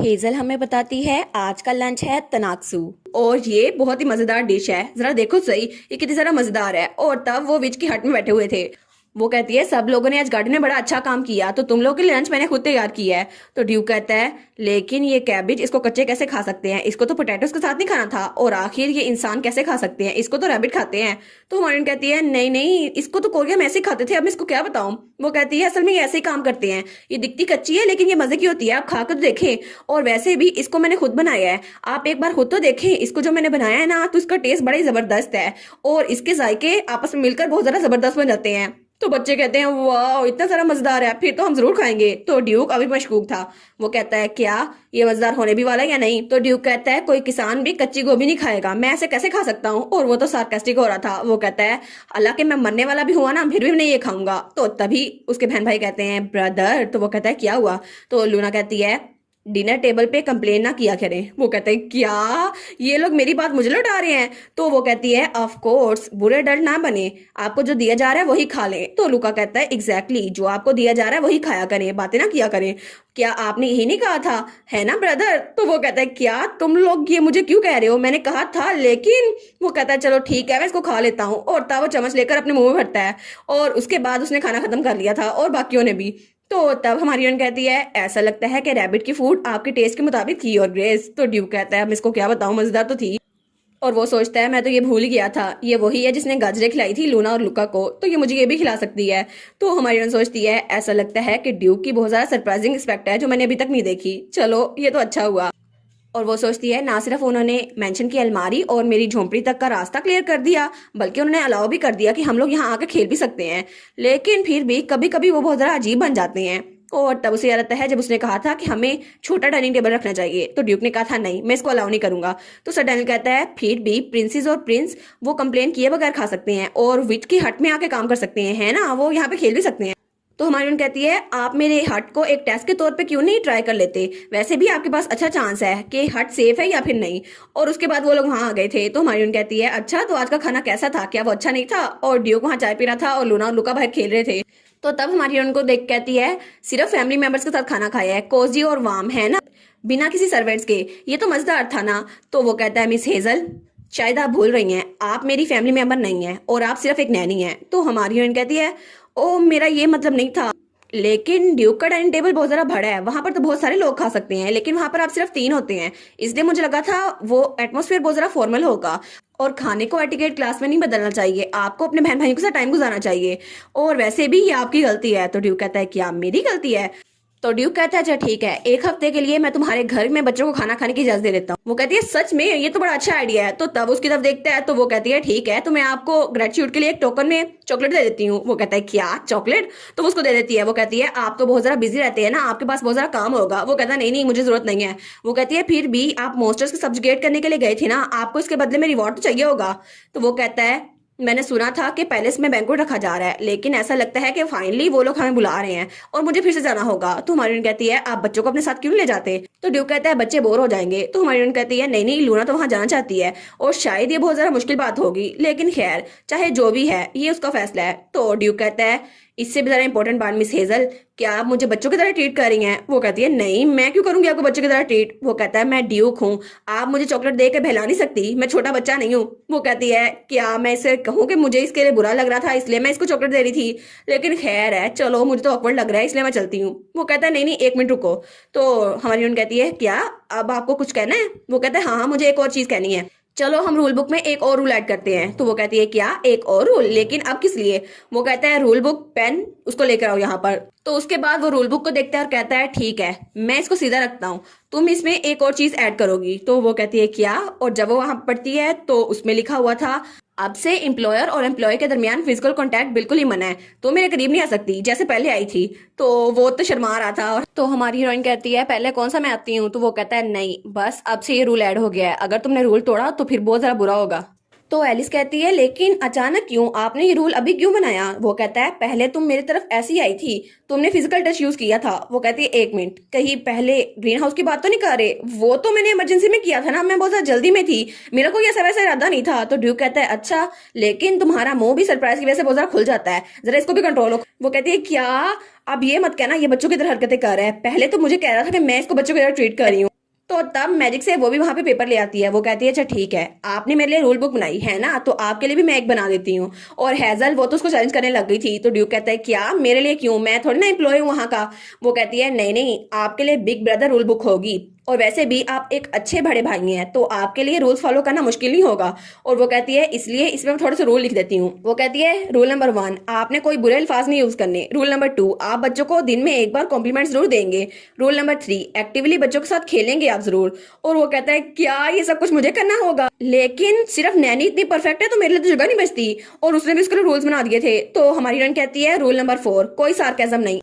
Hazel हमें बताती है आज का लंच है तनाक्सू और ये बहुत ही मजेदार डिश है। जरा देखो सही ये कितनी ज्यादा मजेदार है। और तब वो विच की हट में बैठे हुए थे। वो कहती है सब लोगों ने आज गार्डन में बड़ा अच्छा काम किया तो तुम लोग के लिए लंच मैंने खुद तैयार किया है। तो ड्यू कहता है लेकिन ये कैबिज इसको कच्चे कैसे खा सकते हैं, इसको तो पोटैटोस के साथ नहीं खाना था, और आखिर ये इंसान कैसे खा सकते हैं, इसको तो रैबिट खाते हैं। तो हमारी कहती है नहीं नहीं इसको तो कोरिया में ऐसे ही खाते थे, अब मैं इसको क्या बताऊं। वो कहती है असल में ये ऐसे ही काम करते हैं, ये दिखती कच्ची है लेकिन ये मजे की होती है, आप खा कर तो देखें। और वैसे भी इसको मैंने खुद बनाया है, आप एक बार खुद तो देखें, इसको जो मैंने बनाया है ना तो इसका टेस्ट बड़ा ही जबरदस्त है और इसके जायके आपस में मिलकर बहुत ज्यादा जबरदस्त बन जाते हैं। तो बच्चे कहते हैं वाह इतना सारा मजेदार है, फिर तो हम जरूर खाएंगे। तो ड्यूक अभी मशकूक था। वो कहता है क्या ये मजेदार होने भी वाला है या नहीं। तो ड्यूक कहता है कोई किसान भी कच्ची गोभी नहीं खाएगा, मैं ऐसे कैसे खा सकता हूँ। और वो तो सार्कास्टिक हो रहा था। वो कहता है अल्लाह के मैं मरने वाला भी हुआ ना फिर भी नहीं ये खाऊंगा। तो तभी उसके बहन भाई कहते हैं ब्रदर। तो वो कहता है क्या हुआ। तो लूना कहती है डिनर टेबल पे कंप्लेन ना किया करें। वो कहते हैं क्या ये लोग मेरी बात मुझे लौटा रहे हैं। तो वो कहती है ऑफ कोर्स बुरे डर ना बने, आपको जो दिया जा रहा है वही खा लें। तो लुका कहता है एग्जैक्टली जो आपको दिया जा रहा है वही खाया करें, बातें ना किया करें। क्या आपने यही नहीं कहा था, है ना ब्रदर। तो वो कहता है क्या तुम लोग ये मुझे क्यों कह रहे हो, मैंने कहा था लेकिन। वो कहता है चलो ठीक है मैं इसको खा लेता हूँ। और तब वो चम्मच लेकर अपने मुंह में भरता है और उसके बाद उसने खाना खत्म कर लिया था और बाकियों ने भी। तो तब हमारी रन कहती है ऐसा लगता है कि रैबिट की फूड आपके टेस्ट के मुताबिक थी और ग्रेस। तो ड्यूक कहता है मैं इसको क्या बताऊं, मजेदार तो थी। और वो सोचता है मैं तो ये भूल ही गया था, ये वही है जिसने गाजरें खिलाई थी लूना और लुका को, तो ये मुझे ये भी खिला सकती है। तो हमारी रन सोचती है ऐसा लगता है कि ड्यूक की बहुत ज्यादा सरप्राइजिंग एस्पेक्ट है जो मैंने अभी तक नहीं देखी, चलो ये तो अच्छा हुआ। और वो सोचती है ना सिर्फ उन्होंने मेंशन की अलमारी और मेरी झोंपड़ी तक का रास्ता क्लियर कर दिया बल्कि उन्होंने अलाउ भी कर दिया कि हम लोग यहाँ आकर खेल भी सकते हैं, लेकिन फिर भी कभी कभी वो बहुत ज़रा अजीब बन जाते हैं। और तब उसे याद आता है जब उसने कहा था कि हमें छोटा डाइनिंग टेबल रखना चाहिए, तो ड्यूक ने कहा था नहीं मैं इसको अलाउ नहीं करूंगा। तो सर डैनियल कहता है फिर भी प्रिंसेस और प्रिंस वो कंप्लेन किए बगैर खा सकते हैं और विच की हट में आके काम कर सकते हैं, है ना, वो यहाँ पे खेल भी सकते हैं। तो हमारी उन कहती है आप मेरे हट को एक टेस्ट के तौर पे क्यों नहीं ट्राई कर लेते, वैसे भी आपके पास अच्छा चांस है कि हट सेफ है या फिर नहीं। और उसके बाद वो लोग वहां आ गए थे। तो हमारी उन कहती है अच्छा तो आज का खाना कैसा था, क्या वो अच्छा नहीं था। और ड्यूक वहां चाय पी रहा था और लूना और लुका बाहर खेल रहे थे। तो तब हमारी उनको देख कहती है सिर्फ फैमिली मेंबर्स के साथ खाना खाया है, कोजी और वार्म है ना, बिना किसी सर्वेंट्स के, ये तो मजेदार था ना। तो वो कहता है मिस हेजल शायद आप भूल रही हैं, आप मेरी फैमिली मेंबर नहीं है और आप सिर्फ एक नैनी हैं। तो हमारी हीरोइन कहती है ओ मेरा ये मतलब नहीं था, लेकिन ड्यूक का डाइनिंग टेबल बहुत ज़रा बड़ा है, वहां पर तो बहुत सारे लोग खा सकते हैं लेकिन वहां पर आप सिर्फ 3 होते हैं, इसलिए मुझे लगा था वो एटमॉस्फेयर बहुत ज़रा फॉर्मल होगा और खाने को एटिकेट क्लास में नहीं बदलना चाहिए, आपको अपने बहन भाइयों के साथ टाइम गुजारना चाहिए और वैसे भी ये आपकी गलती है। तो ड्यूक कहता है क्या मेरी गलती है। तो ड्यूक कहता है अच्छा ठीक है एक हफ्ते के लिए मैं तुम्हारे घर में बच्चों को खाना खाने की इजाजत दे देता हूँ। वो कहती है सच में ये तो बड़ा अच्छा आइडिया है। तो तब उसकी तरफ देखता है तो वो कहती है ठीक है तो मैं आपको ग्रेटिट्यूड के लिए एक टोकन में चॉकलेट दे देती हूँ। वो कहता है क्या चॉकलेट, तो वो उसको दे देती है। वो कहती है आप तो बहुत ज्यादा बिजी रहते हैं ना, आपके पास बहुत ज्यादा काम होगा। वो कहता है नहीं नहीं मुझे जरूरत नहीं है। वो कहती है फिर भी आप मॉन्स्टर्स को सब्जुगेट करने के लिए गए थे ना, आपको इसके बदले में रिवॉर्ड तो चाहिए होगा। तो वो कहता है मैंने सुना था कि पैलेस में बैंक्वेट रखा जा रहा है लेकिन ऐसा लगता है कि फाइनली वो लोग हमें बुला रहे हैं और मुझे फिर से जाना होगा। तो हमारी कहती है आप बच्चों को अपने साथ क्यों ले जाते। तो ड्यूक कहता है बच्चे बोर हो जाएंगे। तो हमारी कहती है नहीं नहीं लूना तो वहां जाना चाहती है और शायद ये बहुत ज्यादा मुश्किल बात होगी, लेकिन खैर चाहे जो भी है ये उसका फैसला है। तो ड्यूक कहता है इससे भी ज्यादा इंपॉर्टेंट बात मिस हेजल क्या आप मुझे बच्चों की तरह ट्रीट कर रही हैं। वो कहती है नहीं मैं क्यों करूंगी आपको बच्चों की तरह ट्रीट। वो कहता है मैं ड्यूक हूँ, आप मुझे चॉकलेट दे के बहला नहीं सकती, मैं छोटा बच्चा नहीं हूँ। वो कहती है क्या मैं इसे कहूँ कि मुझे इसके लिए बुरा लग रहा था इसलिए मैं इसको चॉकलेट दे रही थी, लेकिन खैर है चलो मुझे तो ऑकवर्ड लग रहा है इसलिए मैं चलती हूँ। वो कहता है नहीं नहीं एक मिनट रुको। तो हमारी उन कहती है क्या अब आपको कुछ कहना है। वो कहता है हाँ मुझे एक और चीज कहनी है, चलो हम रूल बुक में एक और रूल ऐड करते हैं। तो वो कहती है क्या एक और रूल, लेकिन अब किस लिए। वो कहता है रूल बुक पेन उसको लेकर आओ यहाँ पर। तो उसके बाद वो रूल बुक को देखता है और कहता है ठीक है मैं इसको सीधा रखता हूँ, तुम इसमें एक और चीज ऐड करोगी। तो वो कहती है क्या, और जब वो वहां पढ़ती है तो उसमें लिखा हुआ था अब से एम्प्लॉयर और एम्प्लॉय के दरमियान फिजिकल कांटेक्ट बिल्कुल ही मना है, तो मेरे करीब नहीं आ सकती जैसे पहले आई थी। तो वो तो शर्मा रहा था। और तो हमारी हीरोइन कहती है पहले कौन सा मैं आती हूँ। तो वो कहता है नहीं बस अब से ये रूल ऐड हो गया है, अगर तुमने रूल तोड़ा तो फिर बहुत ज्यादा बुरा होगा। तो एलिस कहती है लेकिन अचानक क्यों, आपने ये रूल अभी क्यों बनाया। वो कहता है पहले तुम मेरी तरफ ऐसी आई थी, तुमने फिजिकल टच यूज किया था। वो कहती है एक मिनट कहीं पहले ग्रीन हाउस की बात तो नहीं कर रहे, वो तो मैंने इमरजेंसी में किया था ना, मैं बहुत ज्यादा जल्दी में थी, मेरा कोई ऐसा वैसा इरादा नहीं था। तो ड्यूक कहता है अच्छा लेकिन तुम्हारा मुंह भी सरप्राइज की वजह से बहुत ज्यादा खुल जाता है, जरा इसको भी कंट्रोल हो। वो कहती है क्या अब ये मत कहना ये बच्चों की तरह हरकतें कर रहा है, पहले तो मुझे कह रहा था कि मैं इसको बच्चों की तरह ट्रीट कर रही हूँ। तो तब मैजिक से वो भी वहां पे पेपर ले आती है। वो कहती है अच्छा ठीक है, आपने मेरे लिए रूल बुक बनाई है ना, तो आपके लिए भी मैं एक बना देती हूँ। और हैजल वो तो उसको चैलेंज करने लग गई थी। तो ड्यूक कहता है क्या मेरे लिए क्यों, मैं थोड़ी ना एम्प्लॉय हूँ वहां का। वो कहती है नहीं नहीं, आपके लिए बिग ब्रदर रूल बुक होगी, और वैसे भी आप एक अच्छे बड़े भाई हैं तो आपके लिए रूल्स फॉलो करना मुश्किल नहीं होगा। और वो कहती है इसलिए इसमें मैं थोड़े से रूल लिख देती हूँ। वो कहती है रूल नंबर 1, आपने कोई बुरे अल्फाज नहीं यूज करने। रूल नंबर 2, आप बच्चों को दिन में एक बार कॉम्प्लीमेंट जरूर देंगे। रूल नंबर 3, एक्टिवली बच्चों के साथ खेलेंगे आप जरूर। और वो कहता है क्या ये सब कुछ मुझे करना होगा, लेकिन सिर्फ नैनी इतनी परफेक्ट है तो मेरे लिए तो जगह नहीं बचती। और उसने भी उसके लिए रूल्स बना दिए थे। तो हमारी रन कहती है रूल नंबर 4, कोई सार्केज्म नहीं,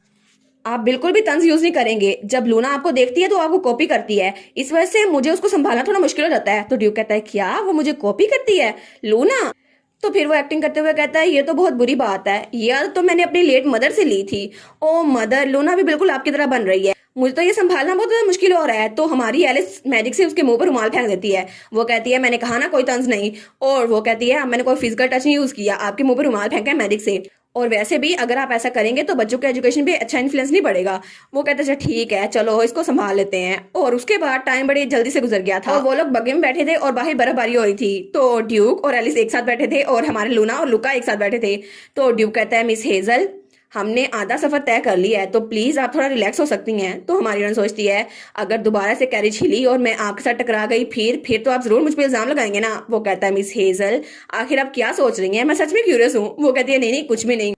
आप बिल्कुल भी तंज यूज नहीं करेंगे। जब लूना आपको देखती है तो आपको कॉपी करती है, इस वजह से मुझे उसको संभालना थोड़ा मुश्किल हो जाता है। तो ड्यूक कहता है क्या वो मुझे कॉपी करती है लूना। तो फिर वो एक्टिंग करते हुए कहता है ये तो बहुत बुरी बात है, ये आदत तो मैंने अपनी लेट मदर से ली थी। ओ मदर, लूना भी बिल्कुल आपकी तरह बन रही है, मुझे तो ये संभालना बहुत ज्यादा मुश्किल हो रहा है। तो हमारी एलिस मैजिक से उसके मुंह पर रुमाल फेंक देती है। वो कहती है मैंने कहा ना कोई तंज नहीं। और वो कहती है मैंने कोई फिजिकल टच नहीं यूज किया, आपके मुंह पर रुमाल फेंका है मैजिक से। और वैसे भी अगर आप ऐसा करेंगे तो बच्चों के एजुकेशन पे अच्छा इन्फ्लुएंस नहीं पड़ेगा। वो कहते हैं ठीक है चलो इसको संभाल लेते हैं। और उसके बाद टाइम बड़ी जल्दी से गुजर गया था और वो लोग बग्गे में बैठे थे और बाहर बर्फबारी हो रही थी। तो ड्यूक और एलिस एक साथ बैठे थे और हमारे लूना और लुका एक साथ बैठे थे। तो ड्यूक कहता है मिस हेजल, हमने आधा सफर तय कर लिया है तो प्लीज आप थोड़ा रिलैक्स हो सकती हैं। तो हमारी रन सोचती है अगर दोबारा से कैरेज हिली और मैं आपके साथ टकरा गई फिर तो आप जरूर मुझ पर इल्जाम लगाएंगे ना। वो कहता है मिस हेजल आखिर आप क्या सोच रही हैं, मैं सच में क्यूरियस हूँ। वो कहती है नहीं नहीं कुछ भी नहीं।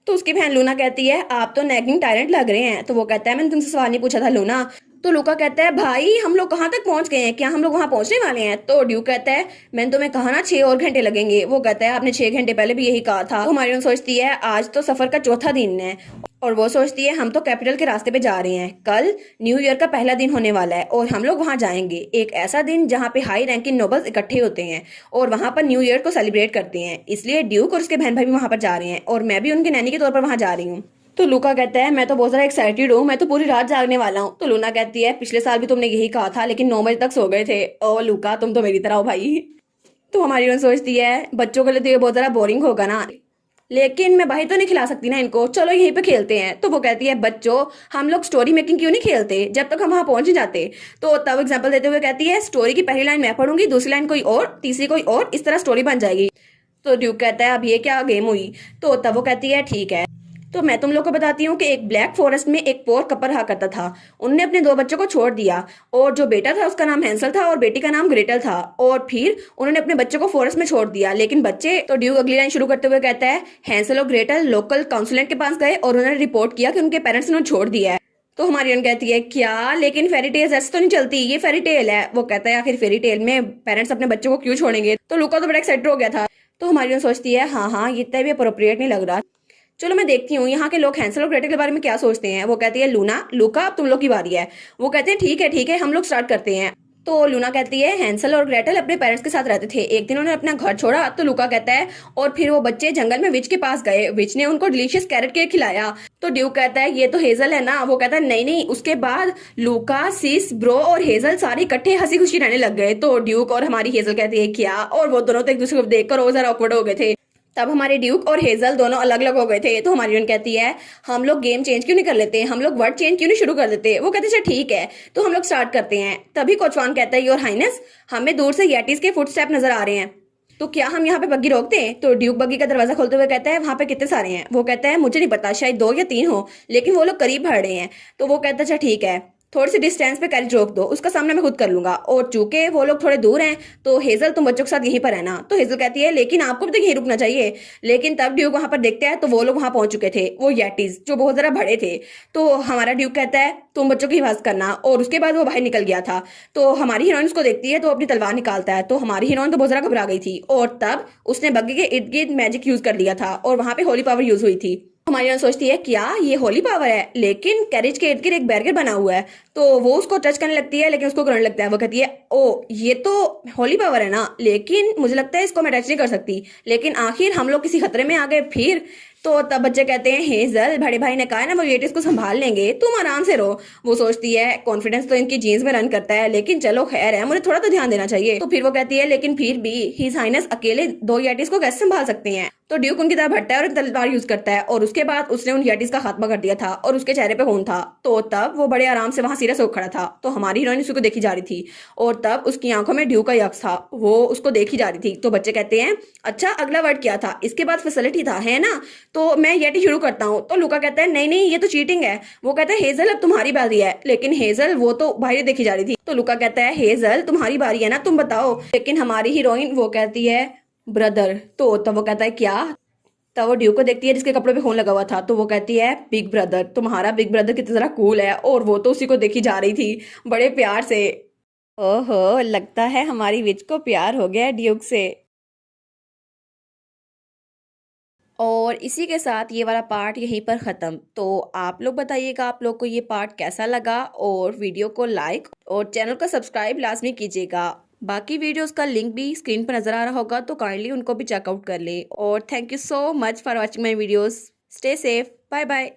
तो उसकी बहन लूना कहती है आप तो नैगिंग टायरेंट लग रहे हैं। तो वो कहता है मैंने तुमसे सवाल नहीं पूछा था लूना। तो लूका कहता है भाई हम लोग कहाँ तक पहुंच गए हैं, क्या हम लोग वहां पहुंचने वाले हैं। तो ड्यूक कहता है मैंने तुम्हें कहा ना 6 और घंटे लगेंगे। वो कहता है आपने 6 घंटे पहले भी यही कहा था। तो हमारी सोचती है आज तो सफर का चौथा दिन है और वो सोचती है हम तो कैपिटल के रास्ते पे जा रहे हैं, कल न्यू ईयर का पहला दिन होने वाला है और हम लोग वहां जाएंगे, एक ऐसा दिन जहां पे हाई रैंकिंग नोबल्स इकट्ठे होते हैं और वहां पर न्यू ईयर को सेलिब्रेट करते हैं। इसलिए ड्यूक और उसके बहन भाई भी वहां पर जा रहे हैं और मैं भी उनके नैनी के तौर पर वहां जा रही हूँ। तो लूका कहता है मैं तो बहुत ज्यादा एक्साइटेड हूँ, मैं तो पूरी रात जागने वाला हूँ। तो लूना कहती है पिछले साल भी तुमने यही कहा था लेकिन 9 बजे तक सो गए थे। ओ लूका तुम तो मेरी तरह हो भाई। तो हमारी सोचती है बच्चों के लिए तो ये बहुत ज्यादा बोरिंग होगा ना, लेकिन मैं बाहर तो नहीं खिला सकती ना इनको, चलो यहीं पे खेलते हैं। तो वो कहती है बच्चों हम लोग स्टोरी मेकिंग क्यों नहीं खेलते जब तक हम वहां पहुंच नहीं जाते। तो तब एग्जांपल देते हुए कहती है स्टोरी की पहली लाइन मैं पढ़ूंगी, दूसरी लाइन कोई और, तीसरी कोई और, इस तरह स्टोरी बन जाएगी। तो ड्यूक कहता है अब ये क्या गेम हुई। तो तब वो कहती है ठीक है तो मैं तुम लोग को बताती हूँ कि एक ब्लैक फॉरेस्ट में एक पोर कपल रहा करता था। उनने अपने 2 बच्चों को छोड़ दिया और जो बेटा था उसका नाम हैंसल था और बेटी का नाम ग्रेटल था। और फिर उन्होंने अपने बच्चों को फॉरेस्ट में छोड़ दिया लेकिन बच्चे। तो ड्यूक अगली लाइन शुरू करते हुए कहता है हैंसल और ग्रेटल लोकल काउंसलेंट के पास गए और उन्होंने रिपोर्ट किया कि उनके पेरेंट्स ने छोड़ दिया है। तो हमारी रन कहती है क्या, लेकिन फेरी टेल्स ऐसे तो नहीं चलती, ये फेरी टेल है। वो कहता है आखिर फेरी टेल में पेरेंट्स अपने बच्चों को क्यों छोड़ेंगे। तो लुका तो बड़ा एक्साइटेड हो गया था। तो हमारी रन सोचती है हाँ ये इतना भी अप्रोप्रिएट नहीं लग रहा, चलो मैं देखती हूँ यहाँ के लोग हैंसल और ग्रेटल के बारे में क्या सोचते हैं। वो कहती है लूना लूका अब तुम लोग की बारी है। वो कहते हैं ठीक है हम लोग स्टार्ट करते हैं। तो लूना कहती है हैंसल और ग्रेटल अपने पेरेंट्स के साथ रहते थे, एक दिन उन्होंने अपना घर छोड़ा। तो लूका कहता है और फिर वो बच्चे जंगल में विच के पास गए, विच ने उनको डिलीशियस कैरेट केक खिलाया। तो ड्यूक कहता है ये तो हेजल है ना। वो कहता है नहीं उसके बाद लूका सिस ब्रो और हेजल सारे इकट्ठे हंसी खुशी रहने लग गए। तो ड्यूक और हमारी हेजल कहती है क्या, और वो दोनों तो एक दूसरे को देखकर और जरा ऑकवर्ड हो गए थे। तब हमारे ड्यूक और हेजल दोनों अलग अलग हो गए थे। तो हमारी कहती है हम लोग गेम चेंज क्यों नहीं कर लेते, हम लोग वर्ड चेंज क्यों नहीं शुरू कर देते। वो कहते हैं ठीक है तो हम लोग स्टार्ट करते हैं। तभी कोचवान कहता है योर हाइनेस हमें दूर से येटिस के फुटस्टेप नजर आ रहे हैं, तो क्या हम यहाँ पे बग्गी रोकते हैं। तो ड्यूक बग्गी का दरवाजा खोलते हुए कहता है वहां पे कितने सारे हैं। वो कहता है मुझे नहीं पता, शायद 2 या 3 हो, लेकिन वो लोग करीब बढ़ रहे हैं। तो वो कहता है अच्छा ठीक है थोड़ी सी डिस्टेंस पे कैरेज रोक दो, उसका सामना मैं खुद कर लूंगा। और चूंकि वो लोग थोड़े दूर हैं तो हेजल तुम बच्चों के साथ यहीं पर रहना। तो हेजल कहती है लेकिन आपको भी तो यहीं रुकना चाहिए। लेकिन तब ड्यूक वहां पर देखते हैं तो वो लोग वहां पहुंच चुके थे, वो येटीज जो बहुत जरा बड़े थे। तो हमारा ड्यूक कहता है तुम बच्चों की हिफाजत करना, और उसके बाद वो बाहर निकल गया था। तो हमारी हीरोइन उसको देखती है तो अपनी तलवार निकालता है। तो हमारी हीरोइन तो बहुत जरा घबरा गई थी और तब उसने बग्गी के इर्द गिर्द मैजिक यूज कर लिया था और वहां पे होली पावर यूज हुई थी। हमारी सोचती है क्या ये होली पावर है, लेकिन कैरेज के इर्द गिर्द एक बैरियर बना हुआ है। तो वो उसको टच करने लगती है लेकिन उसको करंट लगता है। वो कहती है ओ ये तो होली पावर है ना, लेकिन मुझे लगता है इसको मैं टच नहीं कर सकती। लेकिन आखिर हम लोग किसी खतरे में आ गए फिर। तो तब बच्चे कहते हैं हेजल बड़े भाई ने कहा है ना वो येटिस को संभाल लेंगे, तुम आराम से रहो। वो सोचती है कॉन्फिडेंस तो इनकी जीन्स में रन करता है, लेकिन चलो खैर है मुझे थोड़ा तो ध्यान देना चाहिए। तो फिर वो कहती है लेकिन फिर भी हिज हाइनेस अकेले 2 येटिस को कैसे संभाल सकते हैं। तो ड्यूक उनकी तरफ हटता है और तलवार यूज करता है और उसके बाद उसने उन येटिस का खात्मा कर दिया था और उसके चेहरे पे खून था। तो तब वो बड़े आराम से वहां सीरियस होकर खड़ा था। तो हमारी हीरोइन उसी को देखी जा रही थी और तब उसकी आंखों में ड्यूक का यक्स था, वो उसको देखी जा रही थी। तो बच्चे कहते हैं अच्छा अगला वर्ड क्या था, इसके बाद फैसिलिटी था है ना, तो मैं येटी शुरू करता हूँ। तो लुका कहता है नहीं नहीं ये तो चीटिंग है। वो कहता है हेजल अब तुम्हारी बारी है, लेकिन हेजल वो तो बाहर देखी जा रही थी। तो लुका कहता है हेजल तुम्हारी बारी है ना, तुम बताओ। लेकिन हमारी हीरोइन वो कहती है ब्रदर। तो तब वो कहता है क्या। तब वो ड्यू को देखती है जिसके कपड़ों पे खून लगा हुआ था। तो वो कहती है बिग ब्रदर, तुम्हारा बिग ब्रदर कितनी तरह कूल है। और वो तो उसी को देखी जा रही थी बड़े प्यार से। ओहो लगता है हमारी विच को प्यार हो गया ड्यूक से। और इसी के साथ ये वाला पार्ट यहीं पर ख़त्म। तो आप लोग बताइएगा आप लोग को ये पार्ट कैसा लगा, और वीडियो को लाइक और चैनल को सब्सक्राइब लाजमी कीजिएगा। बाकी वीडियोस का लिंक भी स्क्रीन पर नज़र आ रहा होगा, तो काइंडली उनको भी चेकआउट कर ले। और thank you so much for watching my videos. Stay safe, bye bye.